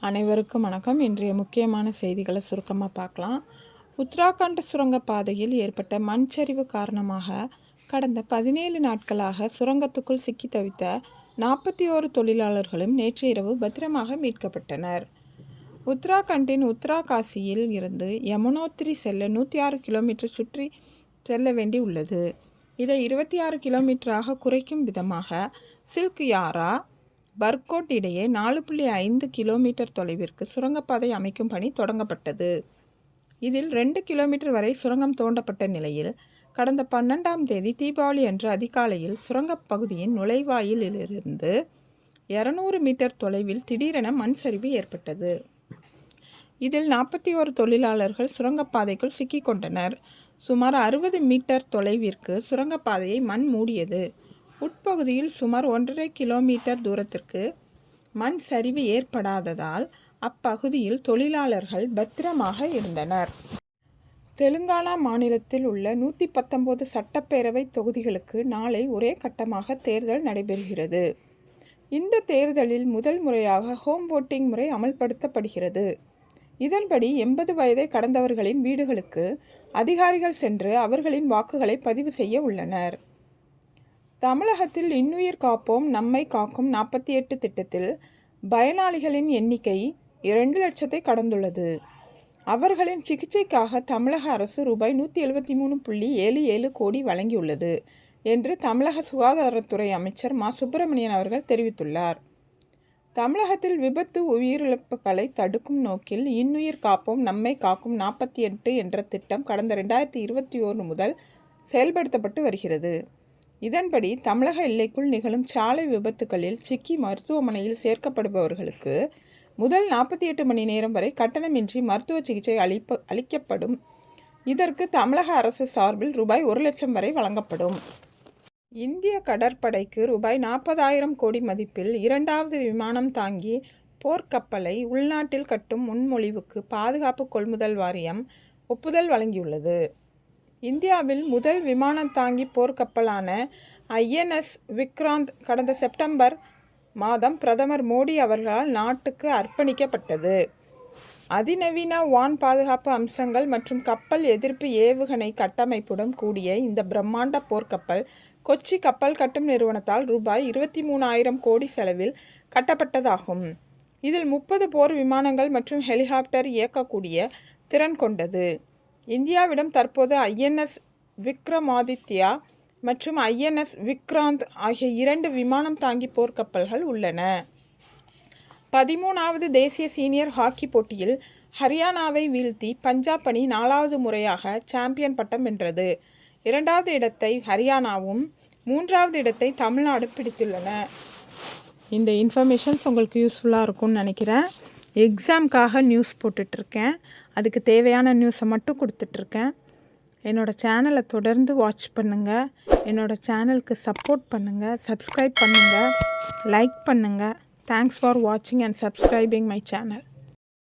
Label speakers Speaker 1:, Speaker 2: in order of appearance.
Speaker 1: அனைவருக்கும் வணக்கம். இன்றைய முக்கியமான செய்திகளை சுருக்கமாக பார்க்கலாம். உத்தராகண்ட் சுரங்கப்பாதையில் ஏற்பட்ட மண் சரிவு காரணமாக கடந்த 17 நாட்களாக சுரங்கத்துக்குள் சிக்கி தவித்த 41 தொழிலாளர்களும் நேற்று இரவு பத்திரமாக மீட்கப்பட்டனர். உத்தராகண்டின் உத்தராகாசியில் இருந்து யமுனோத்ரி செல்ல 106 கிலோமீட்டர் சுற்றி செல்ல வேண்டி உள்ளது. இதை 26 கிலோமீட்டராக குறைக்கும் விதமாக சில்க் யாரா பர்கோட் இடையே 4.5 கிலோமீட்டர் தொலைவிற்கு சுரங்கப்பாதை அமைக்கும் பணி தொடங்கப்பட்டது. இதில் 2 கிலோமீட்டர் வரை சுரங்கம் தோண்டப்பட்ட நிலையில் கடந்த 12ஆம் தேதி தீபாவளி அன்று அதிகாலையில் சுரங்கப்பகுதியின் நுழைவாயிலிருந்து 200 மீட்டர் தொலைவில் திடீரென மண் சரிவு ஏற்பட்டது. இதில் 41 தொழிலாளர்கள் சுரங்கப்பாதைக்குள் சிக்கிக் கொண்டனர். சுமார் 60 மீட்டர் தொலைவிற்கு சுரங்கப்பாதையை மண் மூடியது. உட்பகுதியில் சுமார் 1.5 கிலோமீட்டர் தூரத்திற்கு மண் சரிவு ஏற்படாததால் அப்பகுதியில் தொழிலாளர்கள் பத்திரமாக இருந்தனர். தெலுங்கானா மாநிலத்தில் உள்ள 119 சட்டப்பேரவை தொகுதிகளுக்கு நாளை ஒரே கட்டமாக தேர்தல் நடைபெறுகிறது. இந்த தேர்தலில் முதல் முறையாக ஹோம் ஓட்டிங் முறை அமல்படுத்தப்படுகிறது. இதன்படி 80 வயதை கடந்தவர்களின் வீடுகளுக்கு அதிகாரிகள் சென்று அவர்களின் வாக்குகளை பதிவு செய்ய உள்ளனர். தமிழகத்தில் இன்னுயிர் காப்போம் நம்மை காக்கும் 48 திட்டத்தில் பயனாளிகளின் எண்ணிக்கை 2 லட்சத்தை கடந்துள்ளது. அவர்களின் சிகிச்சைக்காக தமிழக அரசு ரூபாய் 173.77 கோடி வழங்கியுள்ளது என்று தமிழக சுகாதாரத்துறை அமைச்சர் மா. சுப்பிரமணியன் அவர்கள் தெரிவித்துள்ளார். தமிழகத்தில் விபத்து உயிரிழப்புகளை தடுக்கும் நோக்கில் இன்னுயிர் காப்போம் நம்மை காக்கும் 48 என்ற திட்டம் கடந்த 2021 முதல் செயல்படுத்தப்பட்டு வருகிறது. இதன்படி தமிழக எல்லைக்குள் நிகழும் சாலை விபத்துகளில் சிக்கி மருத்துவமனையில் சேர்க்கப்படுபவர்களுக்கு முதல் 48 மணி நேரம் வரை கட்டணமின்றி மருத்துவ சிகிச்சை அளிக்கப்படும். இதற்கு தமிழக அரசு சார்பில் ரூபாய் 1 லட்சம் வரை வழங்கப்படும். இந்திய கடற்படைக்கு ரூபாய் 40,000 கோடி மதிப்பில் 2வது விமானம் தாங்கி போர்க்கப்பலை உள்நாட்டில் கட்டும் முன்மொழிவுக்கு பாதுகாப்பு கொள்முதல் வாரியம் ஒப்புதல் வழங்கியுள்ளது. இந்தியாவில் முதல் விமானம் தாங்கி போர்க்கப்பலான INS விக்ராந்த் கடந்த செப்டம்பர் மாதம் பிரதமர் மோடி அவர்களால் நாட்டுக்கு அர்ப்பணிக்கப்பட்டது. அதிநவீன வான் பாதுகாப்பு அம்சங்கள் மற்றும் கப்பல் எதிர்ப்பு ஏவுகணை கட்டமைப்புடன் கூடிய இந்த பிரம்மாண்ட போர்க்கப்பல் கொச்சி கப்பல் கட்டும் நிறுவனத்தால் ரூபாய் 23,000 கோடி செலவில் கட்டப்பட்டதாகும். இதில் 30 போர் விமானங்கள் மற்றும் ஹெலிகாப்டர் இயக்கக்கூடிய திறன் கொண்டது. இந்தியாவிடம் தற்போது INS விக்ரமாதித்யா மற்றும் INS விக்ராந்த் ஆகிய 2 விமானம் தாங்கி போர்க்கப்பல்கள் உள்ளன. 13வது தேசிய சீனியர் ஹாக்கி போட்டியில் ஹரியானாவை வீழ்த்தி பஞ்சாப் அணி 4வது முறையாக சாம்பியன் பட்டம் வென்றது. 2வது இடத்தை ஹரியானாவும் 3வது இடத்தை தமிழ்நாடு பிடித்துள்ளன. இந்த இன்ஃபர்மேஷன்ஸ் உங்களுக்கு யூஸ்ஃபுல்லாக இருக்கும்னு நினைக்கிறேன். எக்ஸாமுக்காக நியூஸ் போட்டுட்ருக்கேன். அதுக்கு தேவையான நியூஸை மட்டும் கொடுத்துட்ருக்கேன். என்னோடய சேனலை தொடர்ந்து வாட்ச் பண்ணுங்கள். என்னோடய சேனலுக்கு சப்போர்ட் பண்ணுங்கள், சப்ஸ்கிரைப் பண்ணுங்கள், லைக் பண்ணுங்கள். தேங்க்ஸ் ஃபார் வாட்சிங் அண்ட் சப்ஸ்கிரைபிங் மை சேனல்.